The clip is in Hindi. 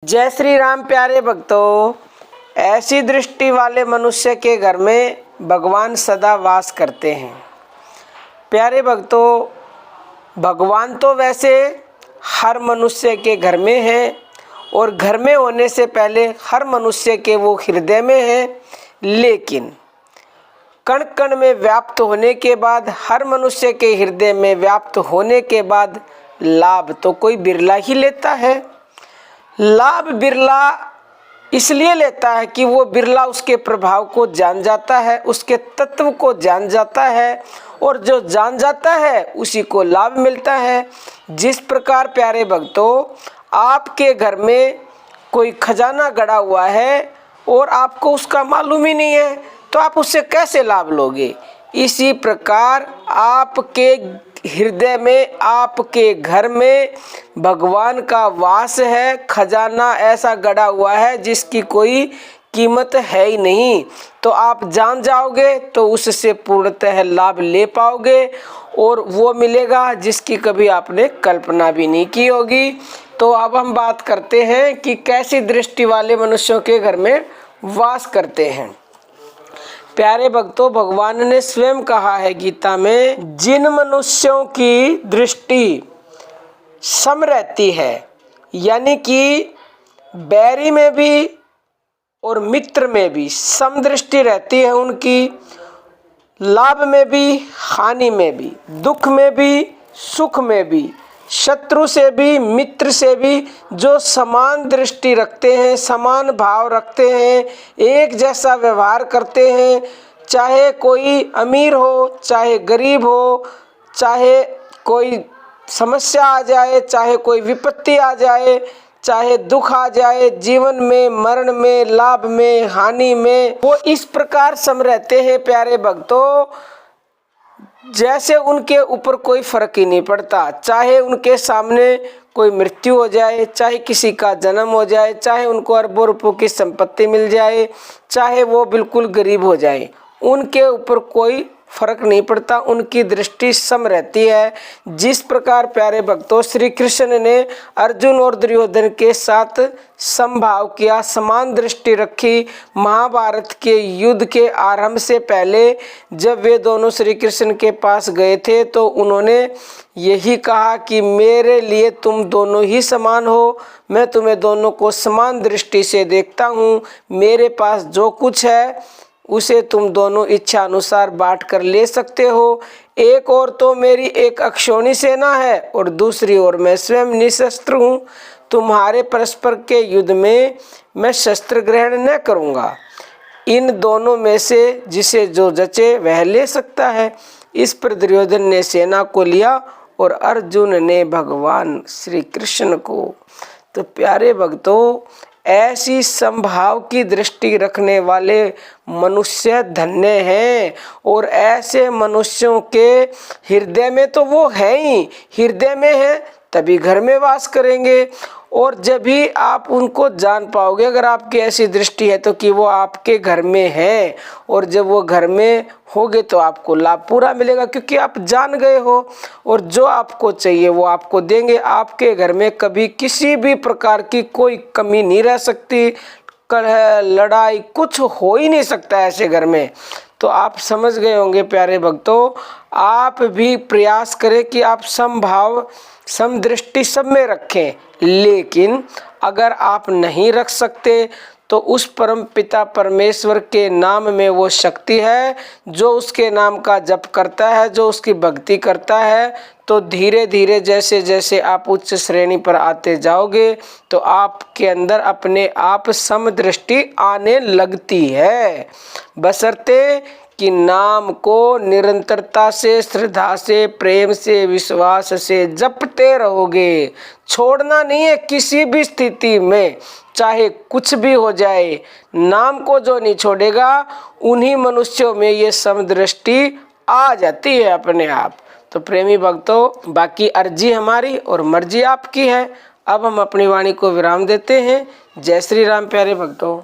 जय श्री राम प्यारे भक्तों। ऐसी दृष्टि वाले मनुष्य के घर में भगवान सदा वास करते हैं। प्यारे भक्तों, भगवान तो वैसे हर मनुष्य के घर में है और घर में होने से पहले हर मनुष्य के वो हृदय में है, लेकिन कण कण में व्याप्त होने के बाद, हर मनुष्य के हृदय में व्याप्त होने के बाद लाभ तो कोई बिरला ही लेता है। लाभ बिरला इसलिए लेता है कि वो बिरला उसके प्रभाव को जान जाता है, उसके तत्व को जान जाता है, और जो जान जाता है उसी को लाभ मिलता है। जिस प्रकार प्यारे भक्तों, आपके घर में कोई खजाना गड़ा हुआ है और आपको उसका मालूम ही नहीं है, तो आप उससे कैसे लाभ लोगे? इसी प्रकार आपके हृदय में, आपके घर में भगवान का वास है। खजाना ऐसा गड़ा हुआ है जिसकी कोई कीमत है ही नहीं, तो आप जान जाओगे तो उससे पूर्णतः लाभ ले पाओगे, और वो मिलेगा जिसकी कभी आपने कल्पना भी नहीं की होगी। तो अब हम बात करते हैं कि कैसी दृष्टि वाले मनुष्यों के घर में वास करते हैं। प्यारे भक्तों, भगवान ने स्वयं कहा है गीता में, जिन मनुष्यों की दृष्टि सम रहती है, यानी कि बैरी में भी और मित्र में भी सम दृष्टि रहती है उनकी, लाभ में भी, हानि में भी, दुख में भी, सुख में भी, शत्रु से भी, मित्र से भी जो समान दृष्टि रखते हैं, समान भाव रखते हैं, एक जैसा व्यवहार करते हैं, चाहे कोई अमीर हो, चाहे गरीब हो, चाहे कोई समस्या आ जाए, चाहे कोई विपत्ति आ जाए, चाहे दुख आ जाए, जीवन में, मरण में, लाभ में, हानि में, वो इस प्रकार सम रहते हैं प्यारे भक्तों, जैसे उनके ऊपर कोई फर्क ही नहीं पड़ता। चाहे उनके सामने कोई मृत्यु हो जाए, चाहे किसी का जन्म हो जाए, चाहे उनको अरबों रुपयों की संपत्ति मिल जाए, चाहे वो बिल्कुल गरीब हो जाए, उनके ऊपर कोई फर्क नहीं पड़ता, उनकी दृष्टि सम रहती है। जिस प्रकार प्यारे भक्तों, श्री कृष्ण ने अर्जुन और दुर्योधन के साथ समभाव किया, समान दृष्टि रखी। महाभारत के युद्ध के आरंभ से पहले जब वे दोनों श्री कृष्ण के पास गए थे, तो उन्होंने यही कहा कि मेरे लिए तुम दोनों ही समान हो, मैं तुम्हें दोनों को समान दृष्टि से देखता हूँ। मेरे पास जो कुछ है उसे तुम दोनों इच्छा अनुसार बांट कर ले सकते हो। एक और तो मेरी एक अक्षौणी सेना है और दूसरी ओर मैं स्वयं निशस्त्र हूँ। तुम्हारे परस्पर के युद्ध में मैं शस्त्र ग्रहण न करूँगा। इन दोनों में से जिसे जो जचे वह ले सकता है। इस पर दुर्योधन ने सेना को लिया और अर्जुन ने भगवान श्री कृष्ण को। तो प्यारे भक्तों, ऐसी संभाव की दृष्टि रखने वाले मनुष्य धन्य हैं, और ऐसे मनुष्यों के हृदय में तो वो है ही, हृदय में है तभी घर में वास करेंगे। और जब भी आप उनको जान पाओगे, अगर आपकी ऐसी दृष्टि है तो कि वो आपके घर में है, और जब वो घर में होगे तो आपको लाभ पूरा मिलेगा, क्योंकि आप जान गए हो, और जो आपको चाहिए वो आपको देंगे। आपके घर में कभी किसी भी प्रकार की कोई कमी नहीं रह सकती, कलह लड़ाई कुछ हो ही नहीं सकता ऐसे घर में। तो आप समझ गए होंगे प्यारे भक्तों, आप भी प्रयास करें कि आप समभाव समदृष्टि सब में रखें, लेकिन अगर आप नहीं रख सकते तो उस परम पिता परमेश्वर के नाम में वो शक्ति है, जो उसके नाम का जप करता है, जो उसकी भक्ति करता है, तो धीरे धीरे जैसे जैसे आप उच्च श्रेणी पर आते जाओगे तो आपके अंदर अपने आप समदृष्टि आने लगती है, बशर्ते कि नाम को निरंतरता से, श्रद्धा से, प्रेम से, विश्वास से जपते रहोगे। छोड़ना नहीं है किसी भी स्थिति में, चाहे कुछ भी हो जाए। नाम को जो नहीं छोड़ेगा, उन्हीं मनुष्यों में ये समदृष्टि आ जाती है अपने आप। तो प्रेमी भक्तों, बाकी अर्जी हमारी और मर्जी आपकी है। अब हम अपनी वाणी को विराम देते हैं। जय श्री राम प्यारे भक्तों।